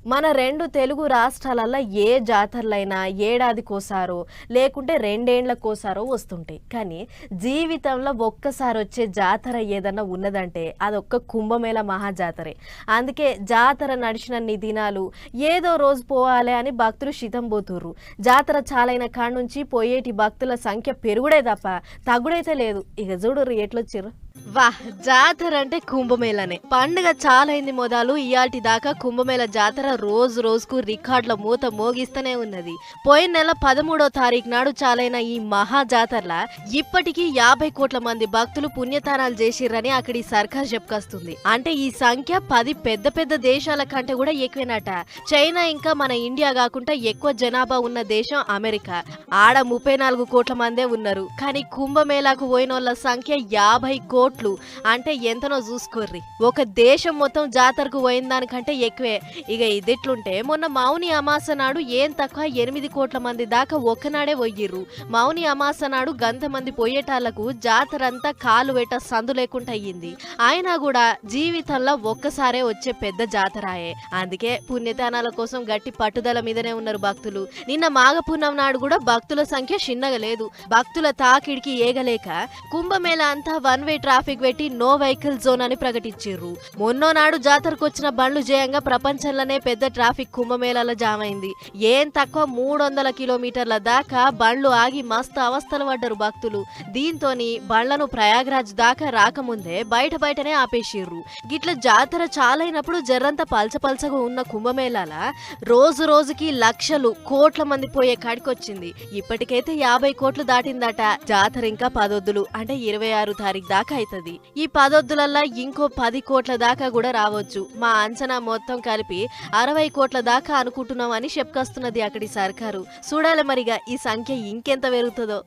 మన 2 తెలుగు రాష్ట్రాలల్లో ఏ జాతరలైనా ఏడాదికోసారో లేకుంటే 2 ఏండ్లకోసారో వస్తుంటాయి. కానీ జీవితంలో ఒక్కసారి వచ్చే జాతర ఏదన్నా ఉన్నదంటే అదొక్క కుంభమేళ మహాజాతరే. అందుకే జాతర నడిచినన్ని దినాలు ఏదో రోజు పోవాలి అని భక్తులు శితం పోతుర్రు. జాతర చాలైన కాడ నుంచి పోయేటి భక్తుల సంఖ్య పెరుగుడే తప్ప తగ్గుడైతే లేదు. ఇక చూడుర్రు ఎట్లొచ్చిర్రు. వాహ్, జాతర అంటే కుంభమేళనే. పండుగ చాలైంది మొదలు ఇయాల్టి దాకా కుంభమేళ జాతర రోజు రోజుకు రికార్డుల మూత మోగిస్తూనే ఉన్నది. పోయిన నెల 13వ తారీఖు నాడు చాలైన ఈ మహా జాతరల ఇప్పటికీ 50 కోట్ల మంది భక్తులు పుణ్యతానాలు చేసిర్రని అక్కడి సర్కార్ చెప్పుకొస్తుంది. అంటే ఈ సంఖ్య 10 పెద్ద పెద్ద దేశాల కంటే కూడా ఎక్కువేనట. చైనా ఇంకా మన ఇండియా కాకుండా ఎక్కువ జనాభా ఉన్న దేశం అమెరికా. ఆడ 34 కోట్ల మందే ఉన్నారు. కానీ కుంభమేళాకు పోయినోళ్ళ సంఖ్య 50 కోట్లు. అంటే ఎంతనో చూసుకోర్రి. ఒక దేశం మొత్తం జాతరకు పోయిన దానికంటే ఎక్కువే. ఇక ఇదిట్లుంటే మొన్న మౌని అమాస నాడు ఏం తక్కువ 8 కోట్ల మంది దాకా ఒక్కనాడే పోయిర్రు. మౌని అమాస నాడు గంత మంది పోయేటాళ్లకు జాతర అంతా కాలు వెట సందు లేకుండా అయ్యింది. అయినా కూడా జీవితంలో ఒక్కసారే వచ్చే పెద్ద జాతరాయే. అందుకే పుణ్యతానాల కోసం గట్టి పట్టుదల మీదనే ఉన్నారు భక్తులు. నిన్న మాఘపున్నం నాడు కూడా భక్తుల సంఖ్య చిన్నగా లేదు. భక్తుల తాకిడికి ఏగలేక కుంభమేళ అంతా వన్ వే ట్రాఫిక్ పెట్టి నో వెహికల్ జోన్ అని ప్రకటించారు. మొన్నో నాడు జాతరకు వచ్చిన బండ్లు జయంగా ప్రపంచంలోనే పెద్ద ట్రాఫిక్ కుంభమేళాలో జామ్ అయింది. ఏం తక్కువ 300 కిలోమీటర్ల దాకా బండ్లు ఆగి మస్తు అవస్థలు పడ్డారు భక్తులు. దీంతోని బండ్లను ప్రయాగ్రాజ్ దాకా రాకముందే బయటనే ఆపేసిర్రు. గిట్ల జాతర చాలైనప్పుడు జర్రంతా పల్చగా ఉన్న కుంభమేళాల రోజు రోజుకి లక్షలు కోట్ల మంది పోయే కాడికొచ్చింది. ఇప్పటికైతే 50 కోట్లు దాటిందట. జాతర ఇంకా 10 ఒద్దులు అంటే 26 తారీఖు దాకా అవుతుంది. ఈ 10 ఒద్దులల్లా ఇంకో 10 కోట్ల దాకా కూడా రావచ్చు. మా అంచనా మొత్తం కలిపి 60 కోట్ల దాకా అనుకుంటున్నాం అని చెప్పుకొస్తున్నది అక్కడి సర్కారు. చూడాలి మరిగా ఈ సంఖ్య ఇంకెంత పెరుగుతుందో.